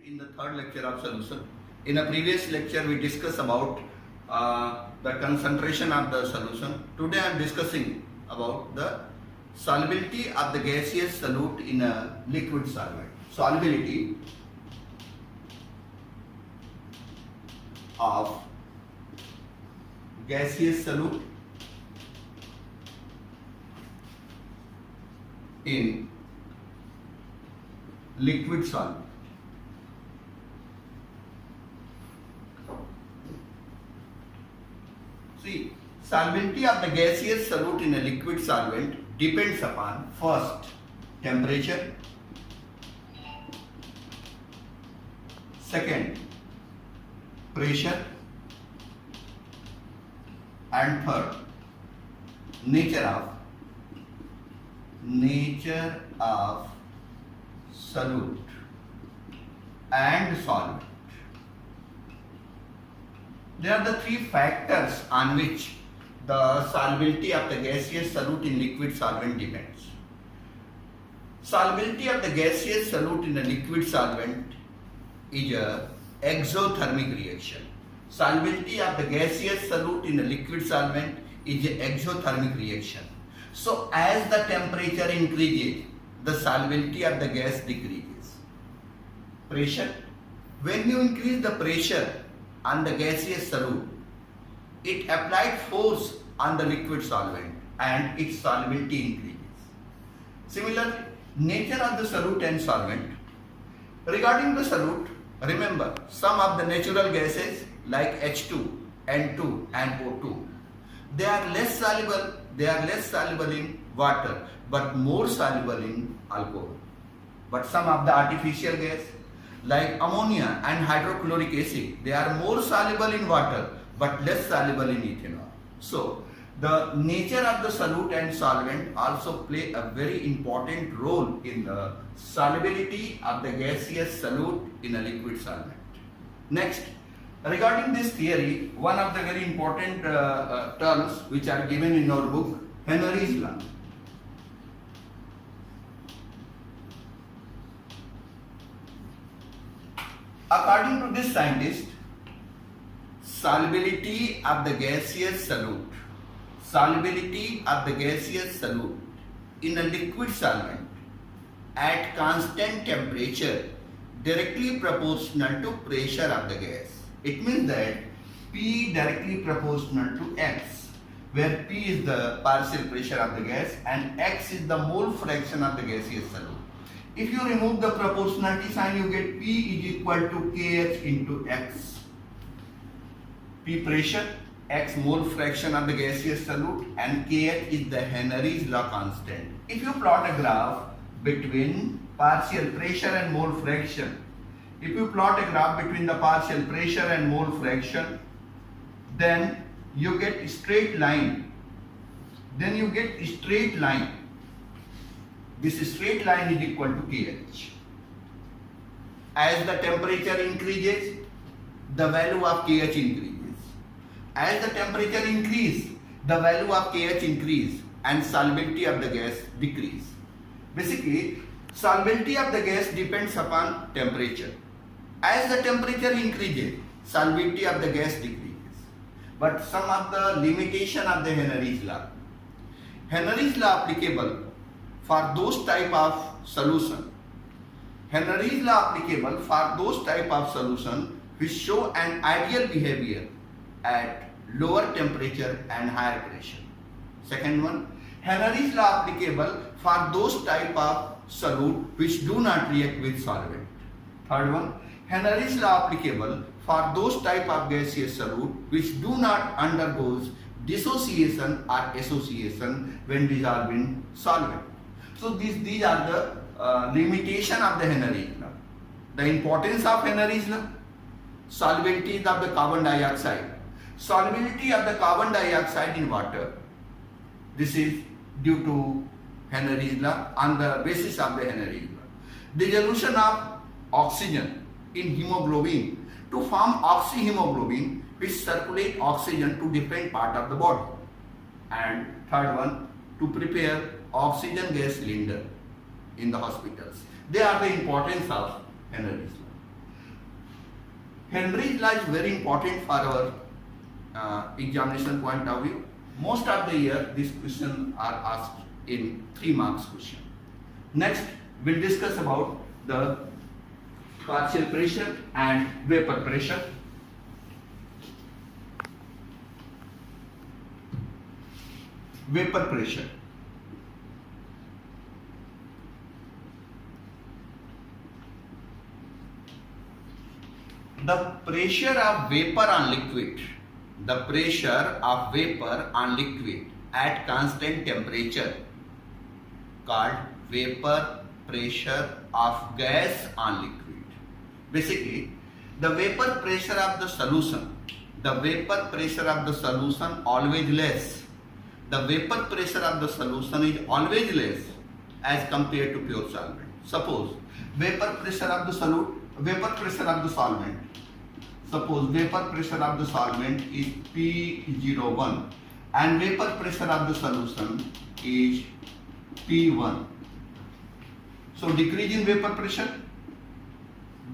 in the third lecture of solution. In a previous lecture we discussed about the concentration of the solution. Today I am discussing about the solubility of the gaseous solute in a liquid solvent. Solubility of gaseous solute in liquid solvent. See, solubility of the gaseous solute in a liquid solvent depends upon first temperature, second pressure, and third nature of solute and solvent. There are the three factors on which the solubility of the gaseous solute in liquid solvent depends. Solubility of the gaseous solute in a liquid solvent is a exothermic reaction. Solubility of the gaseous solute in a liquid solvent is an exothermic reaction. So as the temperature increases, the solubility of the gas decreases. Pressure. When you increase the pressure on the gaseous solute, it applied force on the liquid solvent and its solubility increases. Similarly, nature of the solute and solvent. Regarding the solute, remember some of the natural gases like H2, N2 and O2, they are less soluble in water but more soluble in alcohol. But some of the artificial gas like ammonia and hydrochloric acid, they are more soluble in water but less soluble in ethanol. So the nature of the solute and solvent also play a very important role in the solubility of the gaseous solute in a liquid solvent. Next, regarding this theory, one of the very important terms which are given in our book, Henry's law. According to this scientist, solubility of the gaseous solute in a liquid solvent at constant temperature directly proportional to pressure of the gas. It means that P directly proportional to X, where P is the partial pressure of the gas and X is the mole fraction of the gaseous solute. If you remove the proportionality sign, you get P is equal to Kh into X. P pressure, X mole fraction of the gaseous solute, and Kh is the Henry's law constant. If you plot a graph between partial pressure and mole fraction, then you get straight line. This straight line is equal to Kh. As the temperature increases, the value of Kh increases. As the temperature increases, the value of Kh increases and solubility of the gas decrease. Basically, solubility of the gas depends upon temperature. As the temperature increases, solubility of the gas decreases. But some of the limitation of the Henry's law. Henry's law applicable for those type of solution. Henry's law applicable for those type of solution which show an ideal behavior at lower temperature and higher pressure. Second one, Henry's law applicable for those type of solute which do not react with solvent. Third one, Henry's law applicable for those type of gaseous solute which do not undergoes dissociation or association when dissolved in solvent. So these are the limitation of the Henry's law. The importance of Henry's law: solubility of the carbon dioxide. Solubility of the carbon dioxide in water. This is due to Henry's law, on the basis of the Henry's law. Dissolution of oxygen in hemoglobin to form oxyhemoglobin which circulate oxygen to different part of the body. And third one, to prepare oxygen gas cylinder in the hospitals. They are the importance of Henry's law. Henry's law is very important for our examination point of view. Most of the year, these questions are asked in 3 marks question. Next, we'll discuss about the partial pressure and vapor pressure. Vapor pressure. The pressure of vapor on liquid. The pressure of vapor on liquid at constant temperature called vapor pressure of gas on liquid. Basically, the vapor pressure of the solution always less. The vapor pressure of the solution is always less as compared to pure solvent. Suppose vapor pressure of the solvent. Suppose vapor pressure of the solvent is P01 and vapor pressure of the solution is P1. So decrease in vapor pressure,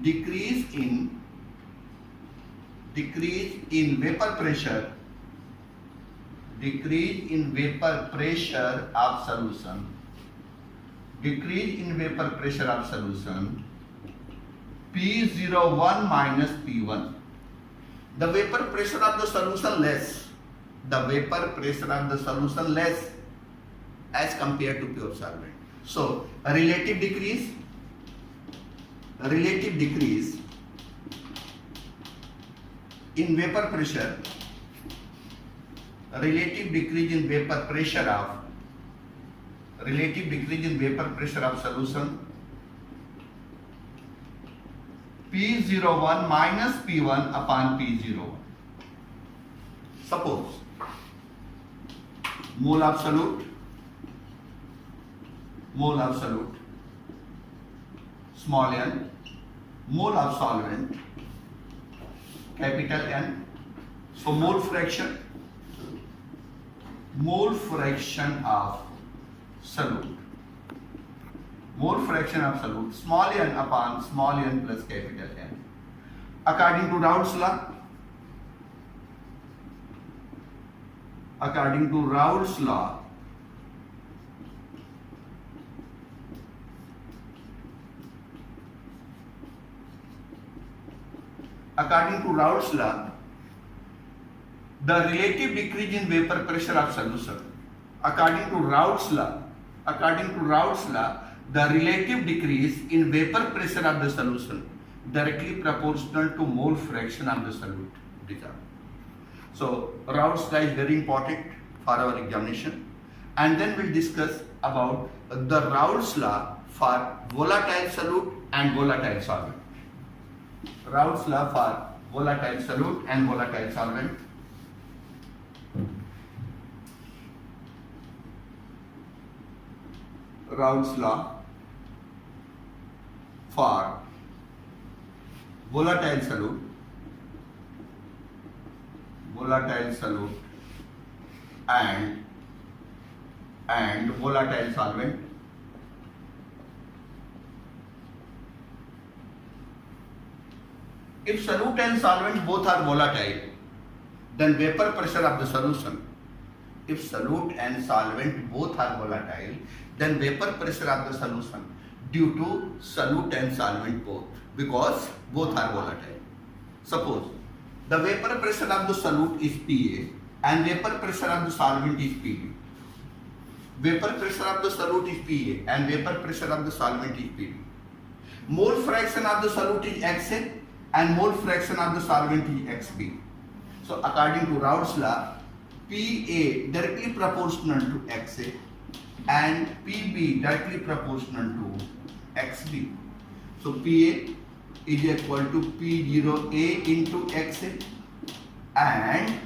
decrease in vapor pressure of solution, P01 minus P1. The vapor pressure of the solution less. As compared to pure solvent. So a relative decrease in vapor pressure, of solution P01 minus P1 upon P01. Suppose mole absolute, small n, mole of solvent, capital N. So mole fraction of solute, small n upon small n plus capital N. According to Raoult's law, the relative decrease in vapor pressure of solution. According to Raoult's law, the relative decrease in vapor pressure of the solution directly proportional to mole fraction of the solute dissolved. So Raoult's law is very important for our examination, and then we'll discuss about the Raoult's law for volatile solute and volatile solvent. Raoult's law for volatile solute and volatile solvent. Raoult's law for volatile solute and volatile solvent. If solute and solvent both are volatile, then vapor pressure of the solution. If solute and solvent both are volatile, then vapor pressure of the solution due to solute and solvent both, because both are volatile. Suppose the vapor pressure of the solute is Pa and vapor pressure of the solvent is Pb. Vapor pressure of the solute is Pa and vapor pressure of the solvent is Pb. Mole fraction of the solute is Xa and mole fraction of the solvent is Xb. So according to Raoult's law, Pa directly proportional to Xa and Pb directly proportional to Xb. So Pa is equal to P0A into Xa and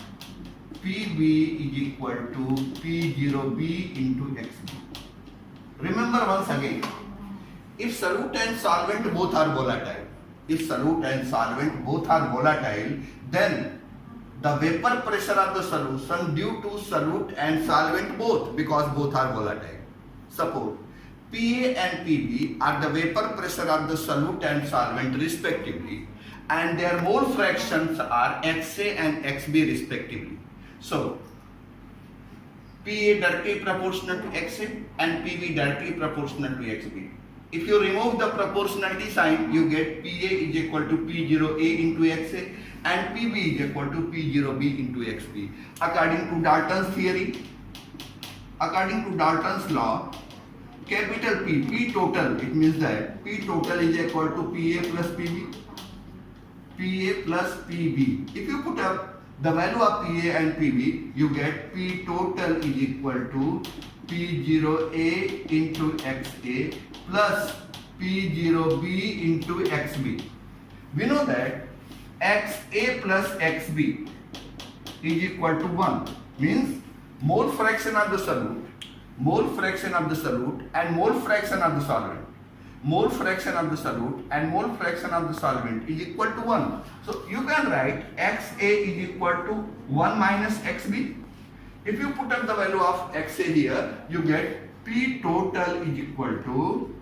Pb is equal to P0B into Xb. Remember once again, if solute and solvent both are volatile, then the vapor pressure of the solution due to solute and solvent both, because both are volatile. Suppose Pa and Pb are the vapor pressure of the solute and solvent respectively, and their mole fractions are XA and XB respectively. So PA directly proportional to XA and PB directly proportional to XB. If you remove the proportionality sign, you get PA is equal to P0A into XA and PB is equal to P0B into XB. According to Dalton's theory, according to Dalton's law, capital P total, it means that P total is equal to PA plus PB, PA plus PB. If you put up the value of PA and PB, you get P total is equal to P0A into XA plus P0B into XB. We know that XA plus XB is equal to 1, means mole fraction of the solute, mole fraction of the solute and mole fraction of the solvent. Mole fraction of the solute and mole fraction of the solvent is equal to 1. So you can write XA is equal to 1 minus XB. If you put up the value of XA here, you get P total is equal to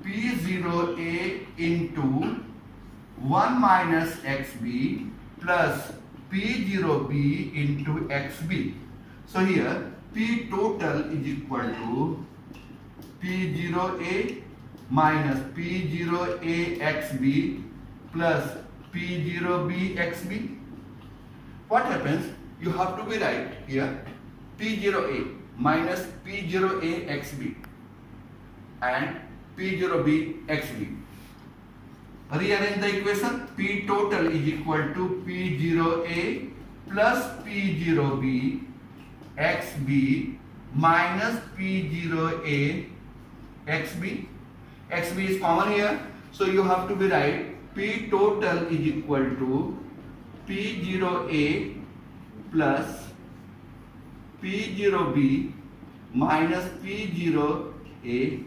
P0A into 1 minus XB plus P0B into XB. So here P total is equal to P0A minus P0A XB plus P0B XB. What happens? You have to be right here P0A minus P0A XB and P0B XB. Rearrange the equation. P total is equal to P0A plus P0B XB minus P0A XB. XB is common here, so you have to be right. P total is equal to P0A plus P0B minus P0A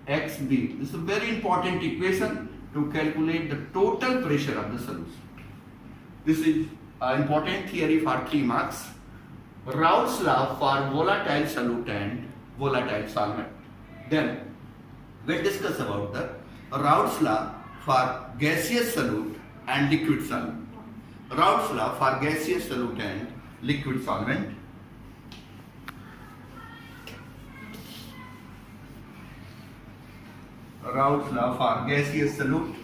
XB. This is a very important equation to calculate the total pressure of the solution. This is an important theory for 3 marks. Raoult's law for volatile solute and volatile solvent. Then we'll discuss about the Raoult's law for gaseous solute and liquid solvent. Raoult's law for gaseous solute and liquid solvent. Raoult's law for gaseous solute,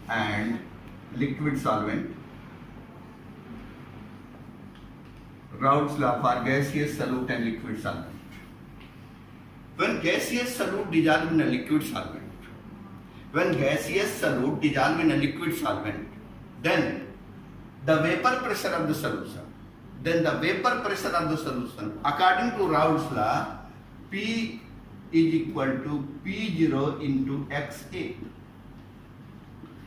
and liquid solvent. Raoult's law for gaseous solute and liquid solvent. When gaseous solute dissolve in a liquid solvent, then the vapor pressure of the solution, according to Raoult's law, P is equal to P0 into XA.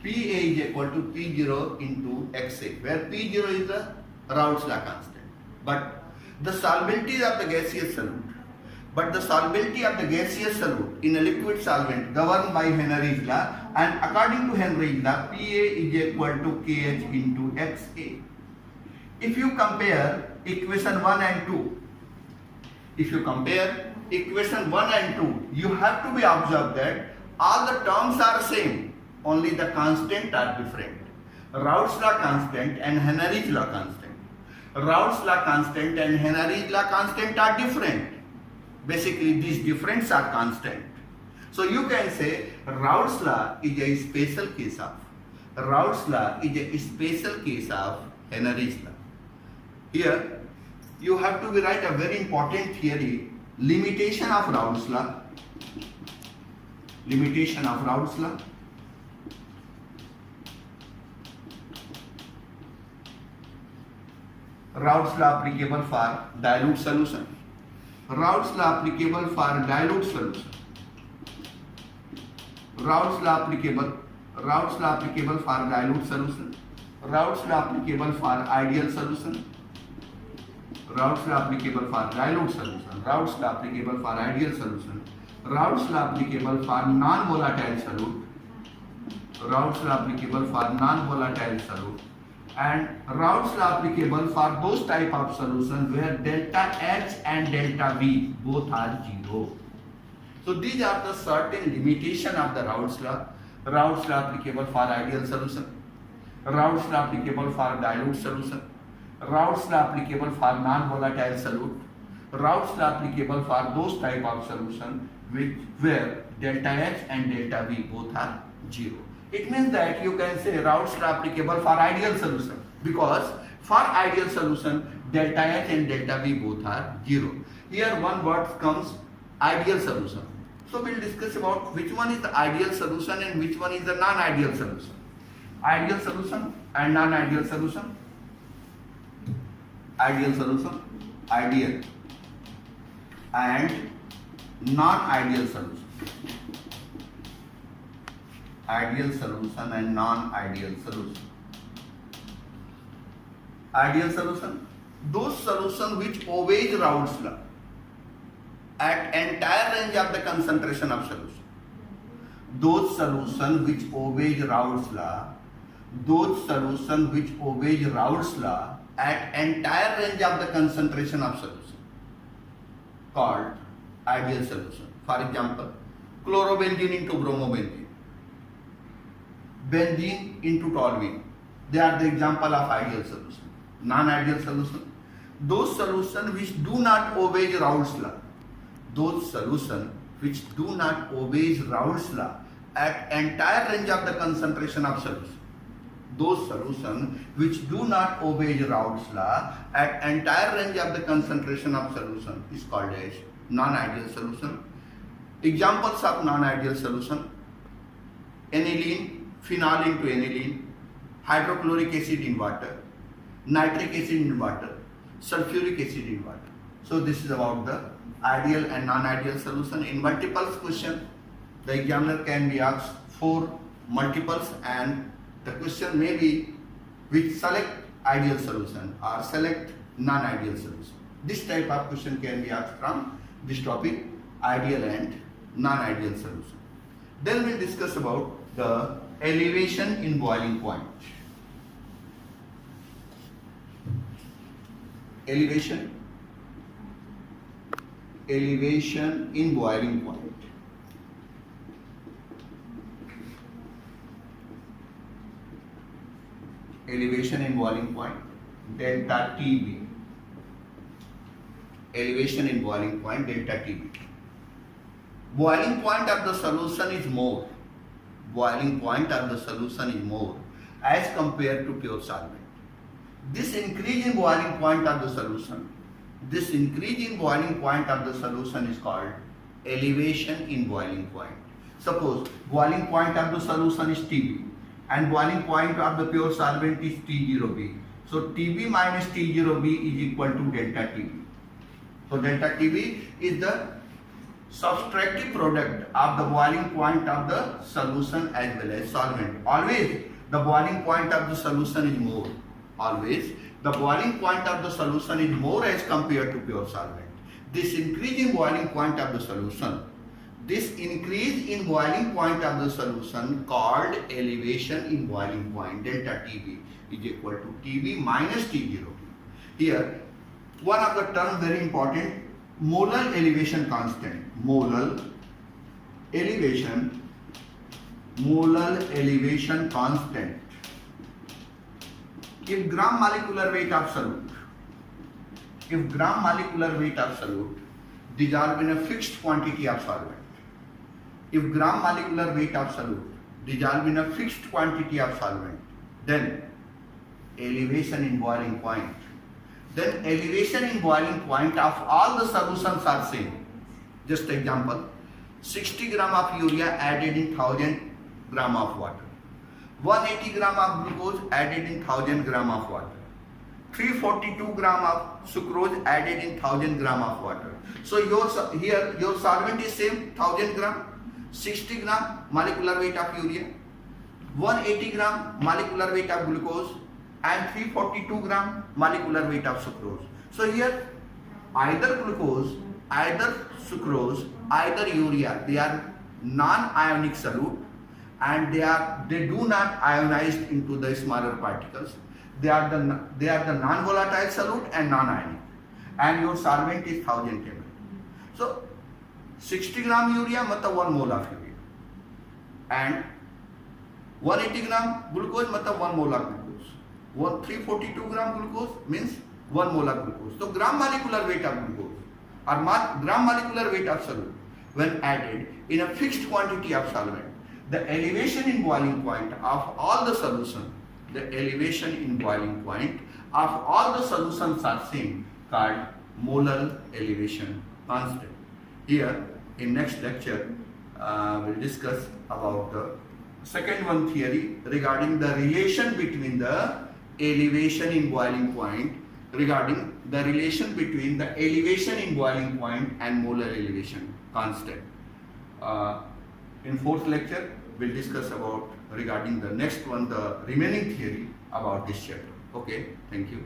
PA is equal to P0 into XA, where P0 is the Raoult's law constant. But the solubility of the gaseous solute, in a liquid solvent governed by Henry's law, and according to Henry's law, PA is equal to KH into XA. If you compare equation 1 and 2, you have to be observed that all the terms are same, only the constant are different. Raoult's law constant and Henry's law constant. Raoult's law constant and Henry's law constant are different. Basically, these differences are constant. So you can say Raoult's law is a special case of Henry's law. Here, you have to write a very important theory, limitation of Raoult's law. Raoult's law applicable for dilute solution. Raoult's law applicable for dilute solution. Raoult's law applicable for dilute solution. Raoult's law applicable for ideal solution. Raoult's law applicable for dilute solution. Raoult's law applicable for ideal solution. Raoult's law applicable for non-volatile solute. Raoult's law applicable for non-volatile solute. And Raoult's law applicable for those type of solutions where delta H and delta V both are 0. So these are the certain limitation of the Raoult's law. Raoult's law applicable for ideal solution. Raoult's law applicable for dilute solution. Raoult's law applicable for non-volatile solute. Raoult's law applicable for those type of solution where delta H and delta V both are 0. It means that you can say Raoult's law applicable for ideal solution, because for ideal solution delta H and delta V both are 0. Here one word comes ideal solution. So we'll discuss about which one is the ideal solution and which one is the non-ideal solution. Ideal solution and non-ideal solution. Ideal solution, ideal and non-ideal solution. Ideal solution and non-ideal solution. Ideal solution, those solutions which obeys Raoult's law at entire range of the concentration of solution. Those solutions which obeys Raoult's law, those solutions which obeys Raoult's law at entire range of the concentration of solution, called ideal solution. For example, chlorobenzene into bromobenzene, benzene into toluene. They are the example of ideal solution. Non-ideal solution, those solutions which do not obey Raoult's law. Those solutions which do not obey Raoult's law at entire range of the concentration of solution. Those solutions which do not obey Raoult's law at entire range of the concentration of solution is called as non-ideal solution. Examples of non-ideal solution: aniline, phenol into aniline, hydrochloric acid in water, nitric acid in water, sulfuric acid in water. So this is about the ideal and non-ideal solution. In multiples question, the examiner can be asked 4 multiples and the question may be which select ideal solution or select non-ideal solution. This type of question can be asked from this topic, ideal and non-ideal solution. Then we'll discuss about the elevation in boiling point. Elevation in boiling point. Elevation in boiling point, delta TB. Elevation in boiling point, delta TB. Boiling point of the solution is more. Boiling point of the solution is more as compared to pure solvent. This increase in boiling point of the solution, this increase in boiling point of the solution is called elevation in boiling point. Suppose boiling point of the solution is TB and boiling point of the pure solvent is T0B. So TB minus T0B is equal to delta TB. So delta TB is the subtractive product of the boiling point of the solution as well as solvent. Always the boiling point of the solution is more. Always the boiling point of the solution is more as compared to pure solvent. This increase in boiling point of the solution, this increase in boiling point of the solution called elevation in boiling point, delta TB is equal to TB minus T0. Here one of the terms very important, molar elevation constant. Molar elevation constant. If gram molecular weight of solute, dissolve in a fixed quantity of solvent. If gram molecular weight of solute dissolve in a fixed quantity of solvent, then elevation in boiling point. Then elevation in boiling point of all the solutions are same. Just example, 60 gram of urea added in 1000 gram of water. 180 gram of glucose added in 1000 gram of water. 342 gram of sucrose added in 1000 gram of water. So your solvent is same, 1000 gram, 60 gram molecular weight of urea, 180 gram molecular weight of glucose and 342 gram molecular weight of sucrose. So here either glucose, either sucrose, either urea, they are non-ionic solute and they do not ionize into the smaller particles. They are the non-volatile solute and non-ionic, and your solvent is 1000 ml. So 60 gram urea मतलब 1 mole of urea and 180 gram glucose मतलब 1 mole of glucose 342 gram glucose means 1 mole of glucose. तो ग्राम molecular weight of glucose or gram molecular weight of solute when added in a fixed quantity of solvent, the elevation in boiling point of all the solution, the elevation in boiling point of all the solutions are same, called molar elevation constant. Here in next lecture we'll discuss about the second one theory regarding the relation between the elevation in boiling point, regarding the relation between the elevation in boiling point and molar elevation constant. In fourth lecture we'll discuss about regarding the next one, the remaining theory about this chapter. Okay, thank you.